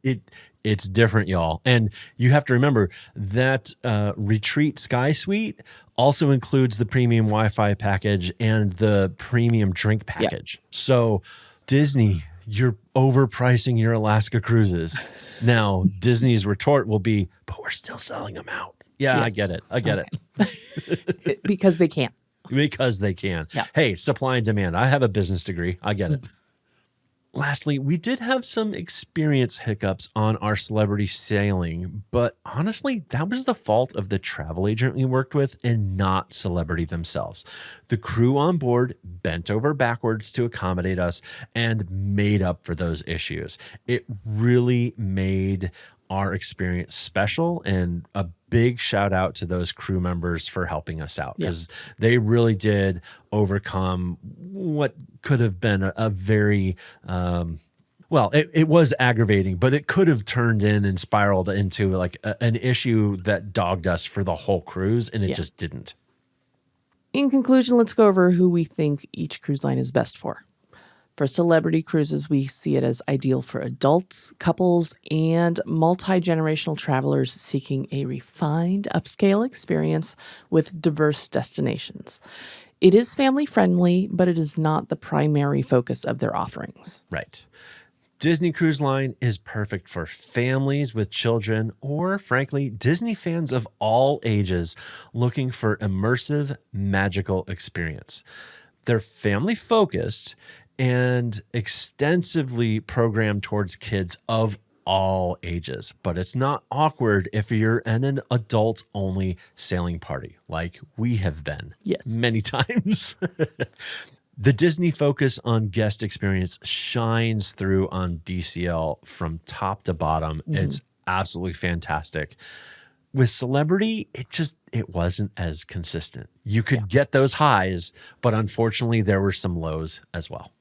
It's different, y'all. And you have to remember that retreat sky suite also includes the premium Wi-Fi package and the premium drink package. So Disney, you're overpricing your Alaska cruises. Now, Disney's retort will be, but we're still selling them out. Yeah, I get it. I get it. Because they can't. Because they can. Yeah. Hey, supply and demand. I have a business degree. I get it. Lastly, we did have some experience hiccups on our Celebrity sailing, but honestly, that was the fault of the travel agent we worked with and not Celebrity themselves. The crew on board bent over backwards to accommodate us and made up for those issues. It really made our experience special, and a big shout out to those crew members for helping us out, because they really did overcome what could have been a very well, it was aggravating, but it could have turned in and spiraled into like an issue that dogged us for the whole cruise, and it just didn't. In conclusion, let's go over who we think each cruise line is best for. For Celebrity cruises, we see it as ideal for adults, couples, and multi-generational travelers seeking a refined, upscale experience with diverse destinations. It is family-friendly, but it is not the primary focus of their offerings. Right. Disney Cruise Line is perfect for families with children or, frankly, Disney fans of all ages looking for immersive, magical experience. They're family-focused and extensively programmed towards kids of all ages, but it's not awkward if you're in an adult-only sailing party like we have been many times. The Disney focus on guest experience shines through on DCL from top to bottom. It's absolutely fantastic. With Celebrity, it wasn't as consistent. You could get those highs, but unfortunately there were some lows as well.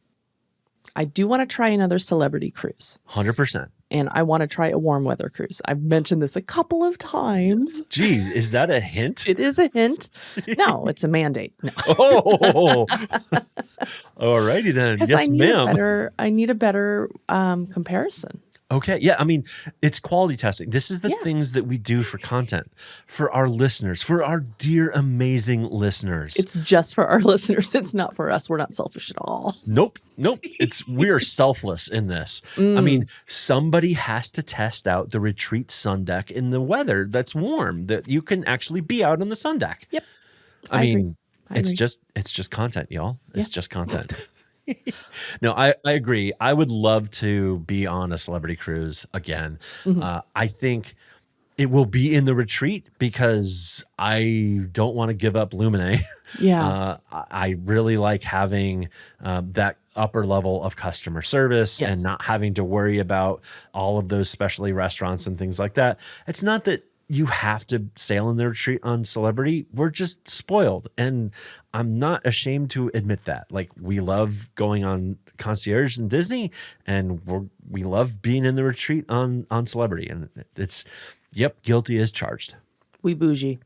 I do want to try another Celebrity cruise. 100%. And I want to try a warm weather cruise. I've mentioned this a couple of times. Gee, is that a hint? It is a hint. No, it's a mandate. No. Oh, all righty then. Yes, ma'am. I need a better comparison. Okay. Yeah. I mean, it's quality testing. This is the things that we do for content, for our listeners, for our dear, amazing listeners. It's just for our listeners. It's not for us. We're not selfish at all. Nope. We are selfless in this. I mean, somebody has to test out the retreat sun deck in the weather that's warm, that you can actually be out on the sun deck. Yep. I mean, it's just content, y'all. It's just content. No, I agree. I would love to be on a Celebrity cruise again. I think it will be in the retreat because I don't want to give up Lumine. Yeah. I really like having that upper level of customer service and not having to worry about all of those specialty restaurants and things like that. It's not that you have to sail in the retreat on Celebrity. We're just spoiled. And I'm not ashamed to admit that. Like, we love going on Concierge and Disney, and we love being in the retreat on Celebrity. And it's, guilty as charged. We bougie.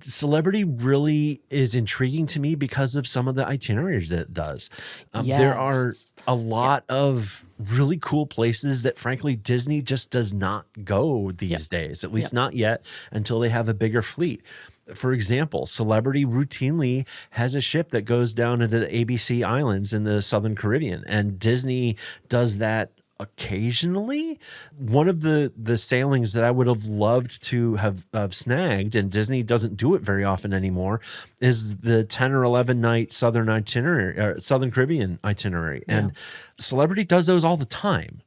Celebrity really is intriguing to me because of some of the itineraries that it does. There are a lot of really cool places that, frankly, Disney just does not go these days, at least not yet, until they have a bigger fleet. For example, Celebrity routinely has a ship that goes down into the ABC Islands in the Southern Caribbean, and Disney does that occasionally. One of the sailings that I would have loved to have snagged, and Disney doesn't do it very often anymore, is the 10 or 11 night Southern itinerary, or Southern Caribbean itinerary. Yeah. And Celebrity does those all the time.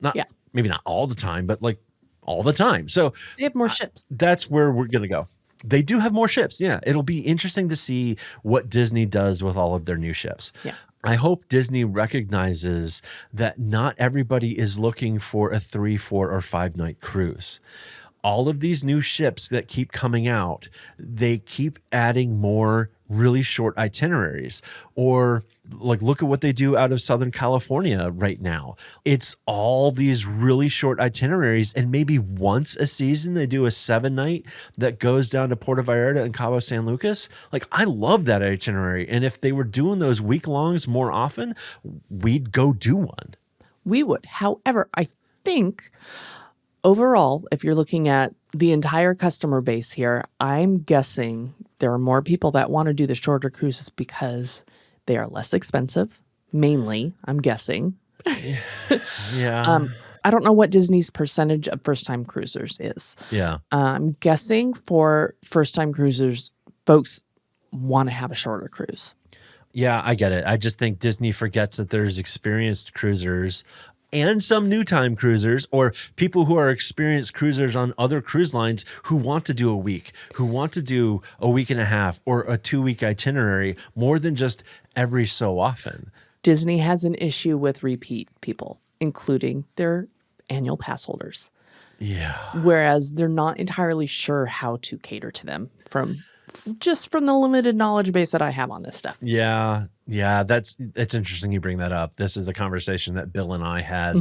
Maybe not all the time, but like all the time. So They have more ships. that's where we're going to go. They do have more ships. Yeah. It'll be interesting to see what Disney does with all of their new ships. Yeah. I hope Disney recognizes that not everybody is looking for a 3, 4, or 5 night cruise. All of these new ships that keep coming out, they keep adding more really short itineraries. Or like, look at what they do out of Southern California right now. It's all these really short itineraries, and maybe once a season they do a 7 night that goes down to Puerto Vallarta and Cabo San Lucas. Like, I love that itinerary. And if they were doing those week longs more often, we'd go do one. We would. However, I think overall, if you're looking at the entire customer base here, I'm guessing there are more people that want to do the shorter cruises because they are less expensive, mainly, I'm guessing. Yeah. I don't know what Disney's percentage of first-time cruisers is. Yeah. I'm guessing for first-time cruisers, folks want to have a shorter cruise. Yeah, I get it. I just think Disney forgets that there's experienced cruisers and some new time cruisers, or people who are experienced cruisers on other cruise lines who want to do a week, who want to do a week and a half or a 2-week itinerary more than just every so often. Disney has an issue with repeat people, including their annual pass holders. Yeah. Whereas they're not entirely sure how to cater to them from the limited knowledge base that I have on this stuff. Yeah. It's interesting you bring that up. This is a conversation that Bill and I had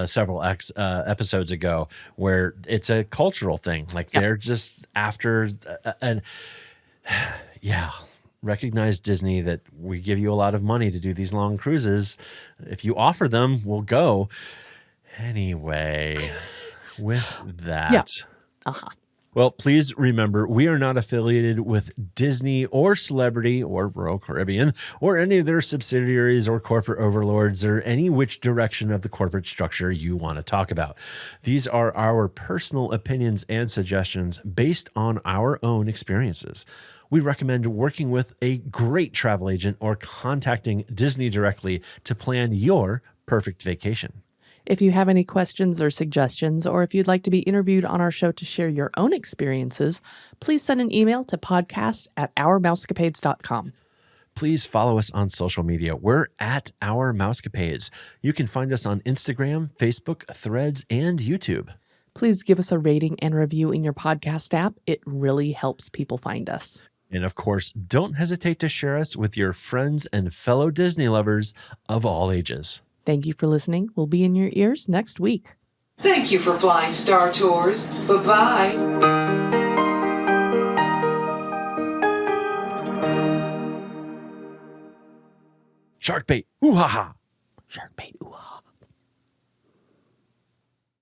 several episodes ago, where it's a cultural thing. Like, they're just after and recognize, Disney, that we give you a lot of money to do these long cruises. If you offer them, we'll go. Anyway, with that. Yeah. Uh-huh. Well, please remember, we are not affiliated with Disney or Celebrity or Royal Caribbean or any of their subsidiaries or corporate overlords or any which direction of the corporate structure you want to talk about. These are our personal opinions and suggestions based on our own experiences. We recommend working with a great travel agent or contacting Disney directly to plan your perfect vacation. If you have any questions or suggestions, or if you'd like to be interviewed on our show to share your own experiences, please send an email to podcast@ourmousecapades.com. Please follow us on social media. We're at Our Mousecapades. You can find us on Instagram, Facebook, Threads, and YouTube. Please give us a rating and review in your podcast app. It really helps people find us. And of course, don't hesitate to share us with your friends and fellow Disney lovers of all ages. Thank you for listening. We'll be in your ears next week. Thank you for flying Star Tours. Bye-bye. Shark bait. Ooh ha ha. Shark bait. Ooh.